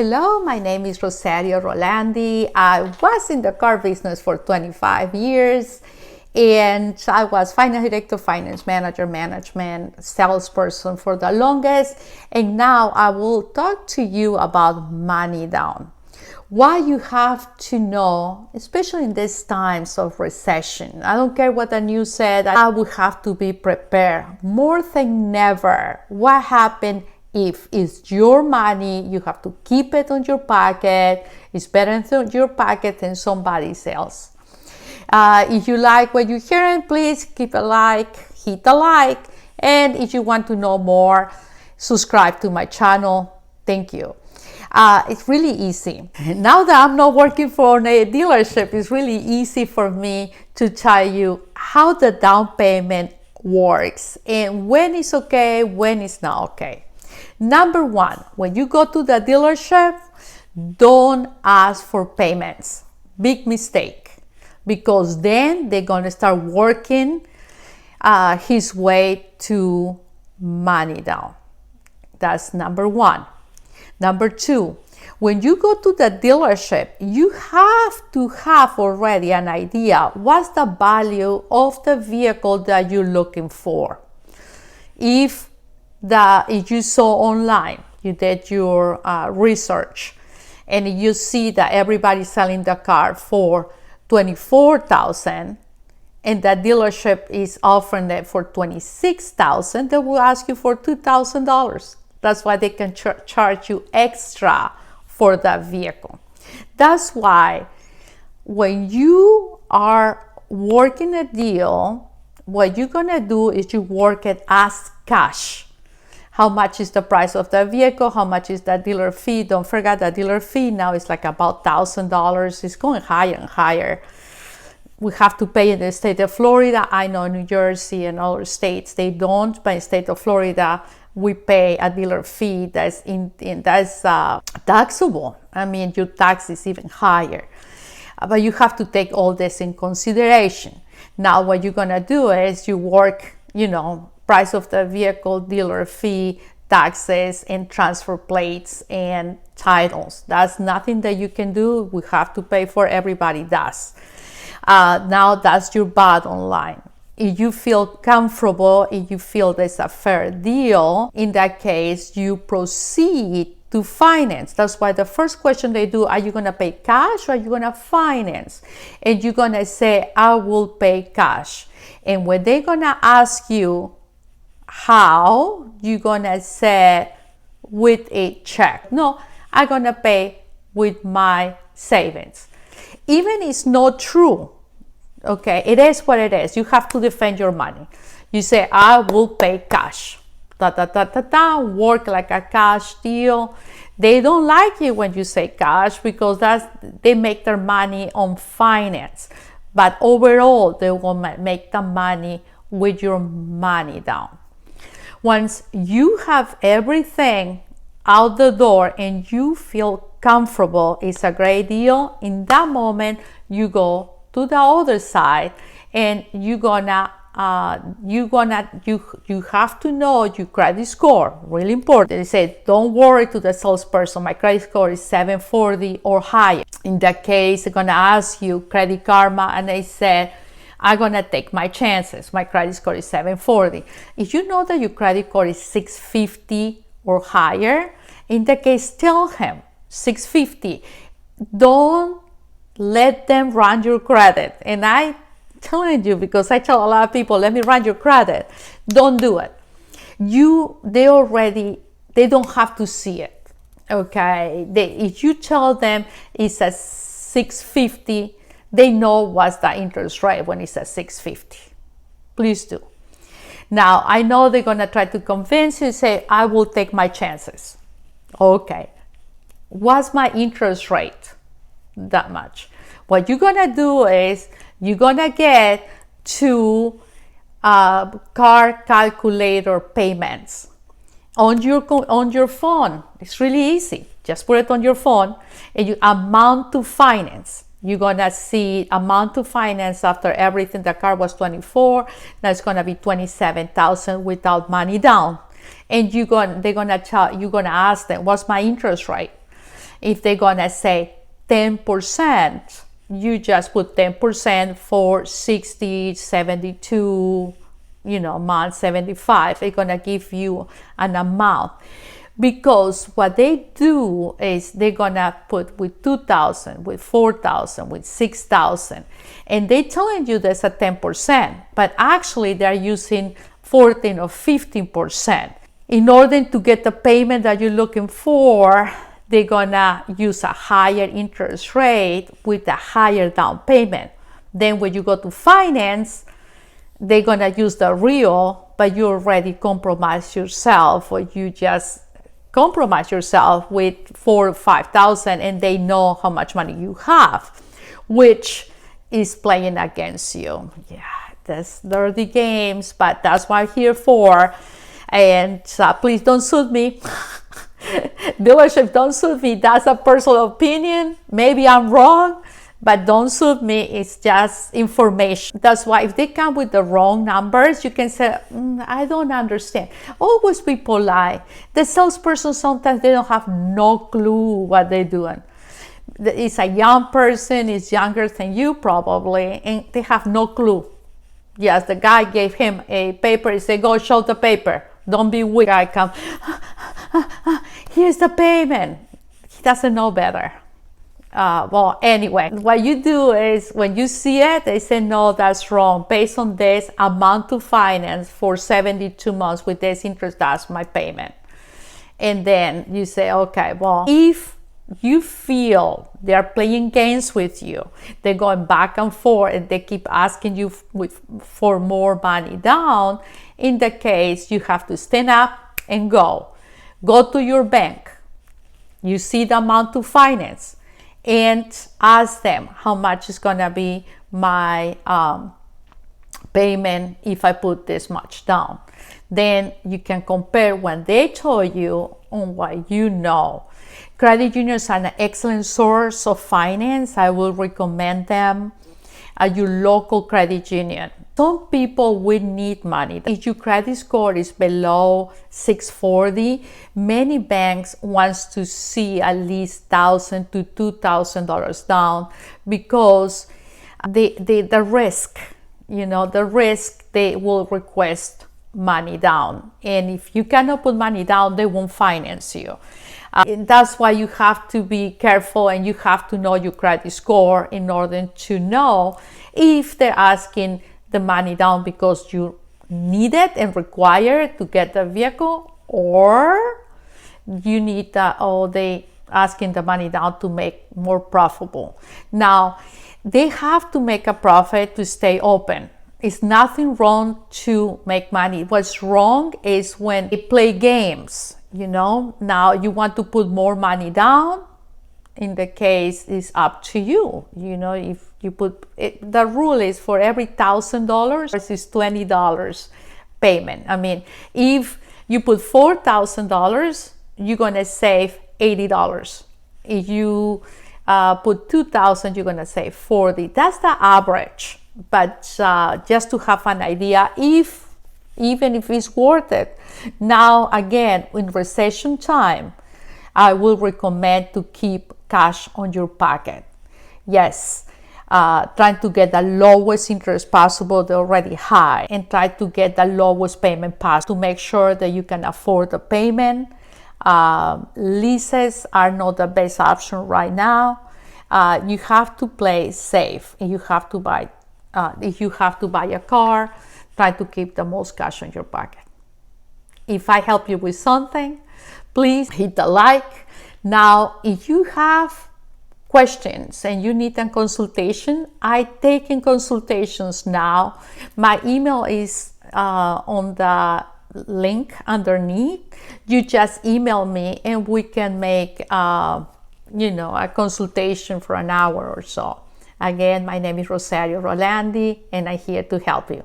Hello, my name is Rosario Rolandi. I was in the car business for 25 years and I was finance director, finance manager, management, salesperson for the longest. And now I will talk to you about money down. Why you have to know, especially in these times of recession. I don't care what the news said, I will have to be prepared more than ever. What happened if it's your money, you have to keep it on your pocket. It's better in your pocket than somebody else. If you like what you're hearing, please keep a like, hit a like. And if you want to know more, subscribe to my channel. Thank you. It's really easy. Now that I'm not working for a dealership, it's really easy for me to tell you how the down payment works and when it's okay, when it's not okay. Number one, when you go to the dealership, don't ask for payments. Big mistake. Because then they're going to start working his way to money down. That's number one. Number two, when you go to the dealership, you have to have already an idea what's the value of the vehicle that you're looking for. If you saw online, you did your research, and you see that everybody's selling the car for $24,000, and that dealership is offering it for $26,000, they will ask you for $2,000. That's why they can charge you extra for that vehicle. That's why when you are working a deal, what you're gonna do is you work it as cash. How much is the price of the vehicle? How much is the dealer fee? Don't forget the dealer fee now is like about $1,000. It's going higher and higher. We have to pay in the state of Florida. I know New Jersey and other states, they don't, but in the state of Florida, we pay a dealer fee that's taxable. I mean, your tax is even higher. But you have to take all this in consideration. Now, what you're gonna do is you work, price of the vehicle, dealer fee, taxes, and transfer plates and titles. That's nothing that you can do. We have to pay for, everybody does. Now that's your bottom line. If you feel comfortable, if you feel there's a fair deal, in that case, you proceed to finance. That's why the first question they do, are you gonna pay cash or are you gonna finance? And you're gonna say, I will pay cash. And when they're gonna ask you how, you're gonna say with a check. No, I'm gonna pay with my savings. Even it's not true, okay? It is what it is. You have to defend your money. You say, I will pay cash. Work like a cash deal. They don't like it when you say cash because they make their money on finance. But overall, they will make the money with your money down. Once you have everything out the door and you feel comfortable, it's a great deal. In that moment, you go to the other side and you have to know your credit score. Really important. They say, don't worry to the salesperson, my credit score is 740 or higher. In that case, they're gonna ask you Credit Karma, and they said, I'm gonna take my chances. My credit score is 740. If you know that your credit score is 650 or higher, in that case, tell him 650. Don't let them run your credit. And I'm telling you, because I tell a lot of people, let me run your credit. Don't do it. They don't have to see it. Okay. If you tell them it's a 650, they know what's the interest rate when it's at 650. Please do. Now, I know they're going to try to convince you, say, I will take my chances. Okay. What's my interest rate? That much. What you're going to do is you're going to get two car calculator payments on your phone. It's really easy. Just put it on your phone and you amount to finance. You're gonna see amount to finance after everything. The car was 24, now it's gonna be 27,000 without money down. And you're gonna ask them, what's my interest rate? If they're gonna say 10%, you just put 10% for 60, 72, month 75. They're gonna give you an amount, because what they do is they're gonna put with 2,000, with 4,000, with 6,000, and they're telling you there's a 10%, but actually they're using 14 or 15%. In order to get the payment that you're looking for, they're gonna use a higher interest rate with a higher down payment. Then when you go to finance, they're gonna use the real, but you already compromise yourself, or you just compromise yourself with 4,000 or 5,000, and they know how much money you have, which is playing against you. Yeah, that's dirty games, but that's what I'm here for. And please don't sue me. Dealership, don't sue me. That's a personal opinion. Maybe I'm wrong, but don't sue me. It's just information. That's why if they come with the wrong numbers, you can say, I don't understand. Always be polite. The salesperson, sometimes they don't have no clue what they're doing. It's a young person, is younger than you probably, and they have no clue. Yes, the guy gave him a paper. He said, go show the paper. Don't be weak. I come, here's the payment. He doesn't know better. Well, anyway, what you do is when you see it, they say, no, that's wrong. Based on this amount to finance for 72 months with this interest, that's my payment. And then you say, okay, well, if you feel they're playing games with you, they're going back and forth, and they keep asking you for more money down, in the case, you have to stand up and go to your bank. You see the amount to finance and ask them how much is going to be my payment if I put this much down. Then you can compare when they told you on what you know. Credit unions are an excellent source of finance. I will recommend them at your local credit union. Some people will need money. If your credit score is below 640, many banks want to see at least $1,000 to $2,000 down, because the risk, they will request money down. And if you cannot put money down, they won't finance you. And that's why you have to be careful, and you have to know your credit score in order to know if they're asking the money down because you need it and require it to get the vehicle, or you need they asking the money down to make more profitable. Now, they have to make a profit to stay open. It's nothing wrong to make money. What's wrong is when they play games. Now you want to put more money down. In the case, it's up to you. If you put it, the rule is for every $1,000 is $20 payment. I mean, if you put $4,000, you're gonna save $80. If you put $2,000, you're gonna save $40. That's the average. But just to have an idea, even if it's worth it. Now, again, in recession time, I will recommend to keep cash on your pocket. Yes, trying to get the lowest interest possible. They're already high, and try to get the lowest payment possible to make sure that you can afford the payment. Leases are not the best option right now. You have to play safe, and you have to buy. If you have to buy a car, try to keep the most cash in your pocket. If I help you with something, please hit the like. Now, if you have questions and you need a consultation, I take in consultations now. My email is on the link underneath. You just email me and we can make a consultation for an hour or so. Again, my name is Rosario Rolandi, and I'm here to help you.